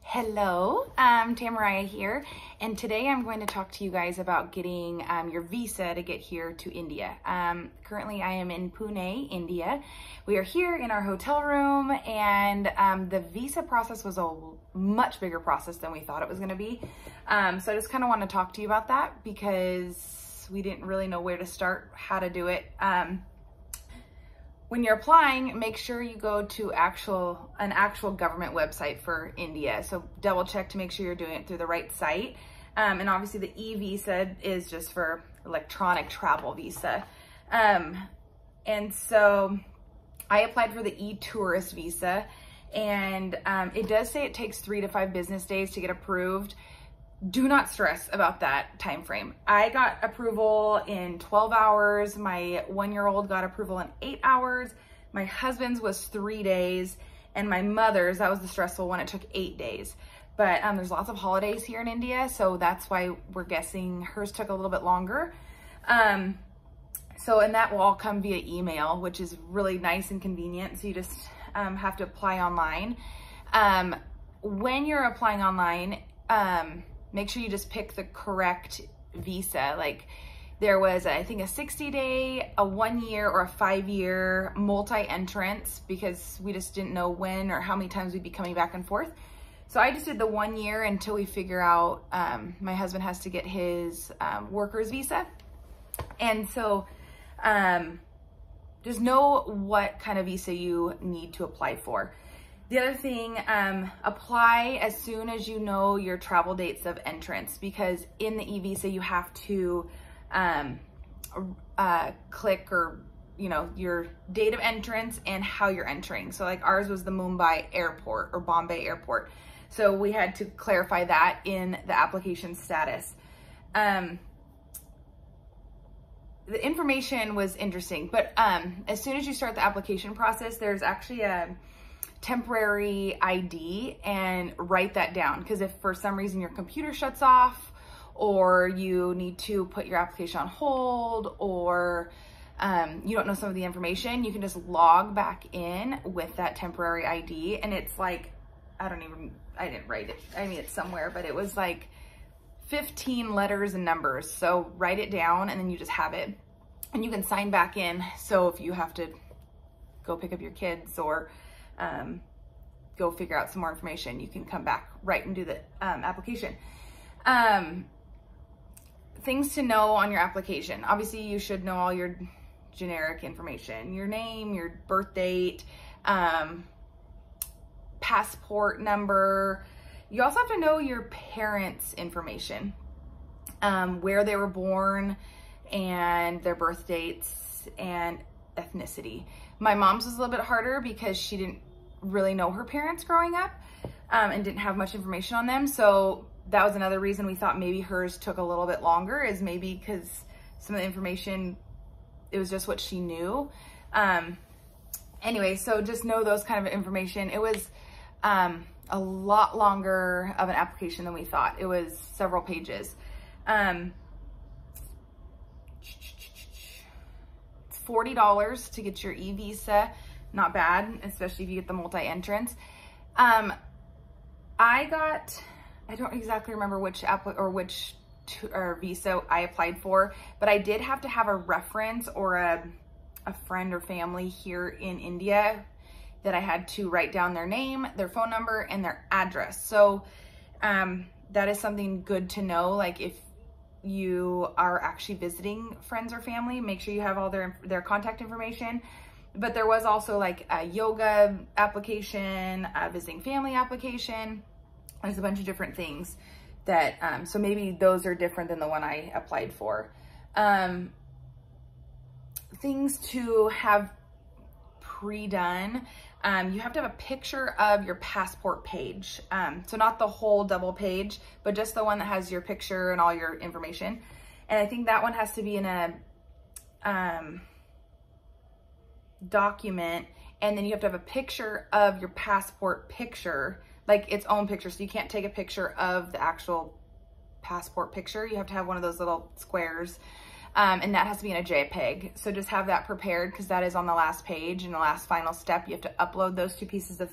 Hello, Tamaria here, and today I'm going to talk to you guys about getting your visa to get here to India. Currently I am in Pune, India. We are here in our hotel room, and the visa process was a much bigger process than we thought it was going to be. So I just kind of want to talk to you about that because we didn't really know where to start, how to do it. When you're applying, make sure you go to an actual government website for India. So double check to make sure you're doing it through the right site. And obviously the e-visa is just for electronic travel visa. And so I applied for the e-tourist visa, and it does say it takes 3 to 5 business days to get approved. Do not stress about that time frame. I got approval in 12 hours. My 1-year-old got approval in 8 hours. My husband's was 3 days, and my mother's, that was the stressful one, it took 8 days. But there's lots of holidays here in India, so that's why we're guessing hers took a little bit longer. And that will all come via email, which is really nice and convenient. So you just have to apply online. When you're applying online, make sure you just pick the correct visa. Like there was, I think, a 60-day, a 1-year, or a 5-year multi-entrance, because we just didn't know when or how many times we'd be coming back and forth. So I just did the 1 year until we figure out, my husband has to get his worker's visa. And so just know what kind of visa you need to apply for. The other thing, apply as soon as you know your travel dates of entrance, because in the e-visa you have to click your date of entrance and how you're entering. So like ours was the Mumbai airport or Bombay airport. So we had to clarify that in the application status. The information was interesting, but as soon as you start the application process, there's actually a temporary ID, and write that down, because if for some reason your computer shuts off, or you need to put your application on hold, or you don't know some of the information, you can just log back in with that temporary ID. And it's like, I didn't write it, I mean it's somewhere, but it was like 15 letters and numbers. So write it down, and then you just have it, and you can sign back in. So if you have to go pick up your kids or go figure out some more information, you can come back right and do the application. Things to know on your application. Obviously you should know all your generic information, your name, your birth date, passport number. You also have to know your parents' information, where they were born and their birth dates and ethnicity. My mom's was a little bit harder because she didn't really know her parents growing up, and didn't have much information on them. So that was another reason we thought maybe hers took a little bit longer, is maybe because some of the information, it was just what she knew. Anyway, so just know those kind of information. It was a lot longer of an application than we thought. It was several pages. It's $40 to get your e-visa. Not bad, especially if you get the multi-entrance. I don't exactly remember which visa I applied for, but I did have to have a reference or a friend or family here in India that I had to write down their name, their phone number, and their address. So that is something good to know. Like if you are actually visiting friends or family, make sure you have all their contact information. But there was also like a yoga application, a visiting family application. There's a bunch of different things that, so maybe those are different than the one I applied for. Things to have pre-done. You have to have a picture of your passport page. So not the whole double page, but just the one that has your picture and all your information. And I think that one has to be in a document, and then you have to have a picture of your passport picture, like its own picture. So you can't take a picture of the actual passport picture. You have to have one of those little squares, and that has to be in a JPEG. So just have that prepared, because that is on the last page and the last final step. You have to upload those 2 pieces of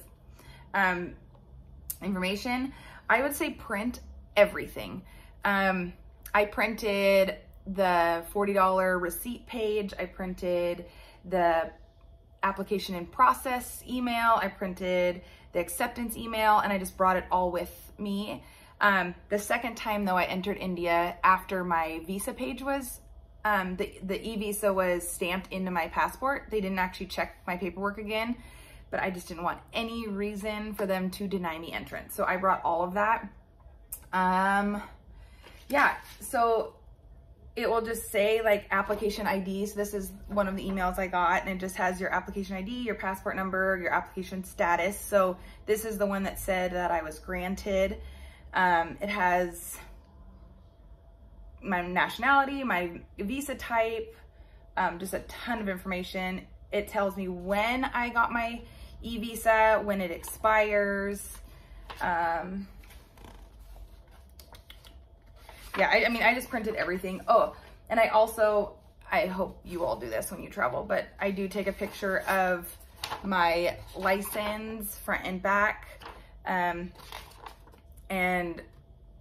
information, I would say print everything. I printed the $40 receipt page. I printed the application in process email. I printed the acceptance email, and I just brought it all with me. The second time though I entered India, after my visa page was, the e-visa was stamped into my passport. They didn't actually check my paperwork again, but I just didn't want any reason for them to deny me entrance. So I brought all of that. Yeah, so it will just say like application ID. So this is one of the emails I got, and it just has your application ID, your passport number, your application status. So this is the one that said that I was granted. It has my nationality, my visa type, just a ton of information. It tells me when I got my e-visa, when it expires. Yeah, I mean, I just printed everything. Oh, and I hope you all do this when you travel, but I do take a picture of my license front and back. And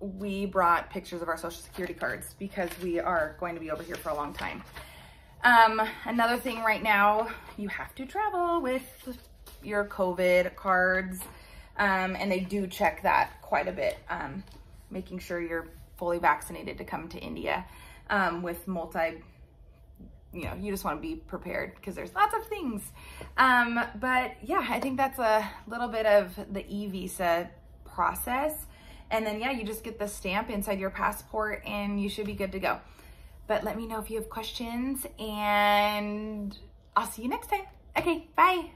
we brought pictures of our social security cards because we are going to be over here for a long time. Another thing right now, you have to travel with your COVID cards. And they do check that quite a bit, making sure you're fully vaccinated to come to India, with you just want to be prepared because there's lots of things. But yeah, I think that's a little bit of the e-visa process. And then yeah, you just get the stamp inside your passport and you should be good to go. But let me know if you have questions, and I'll see you next time. Okay, bye.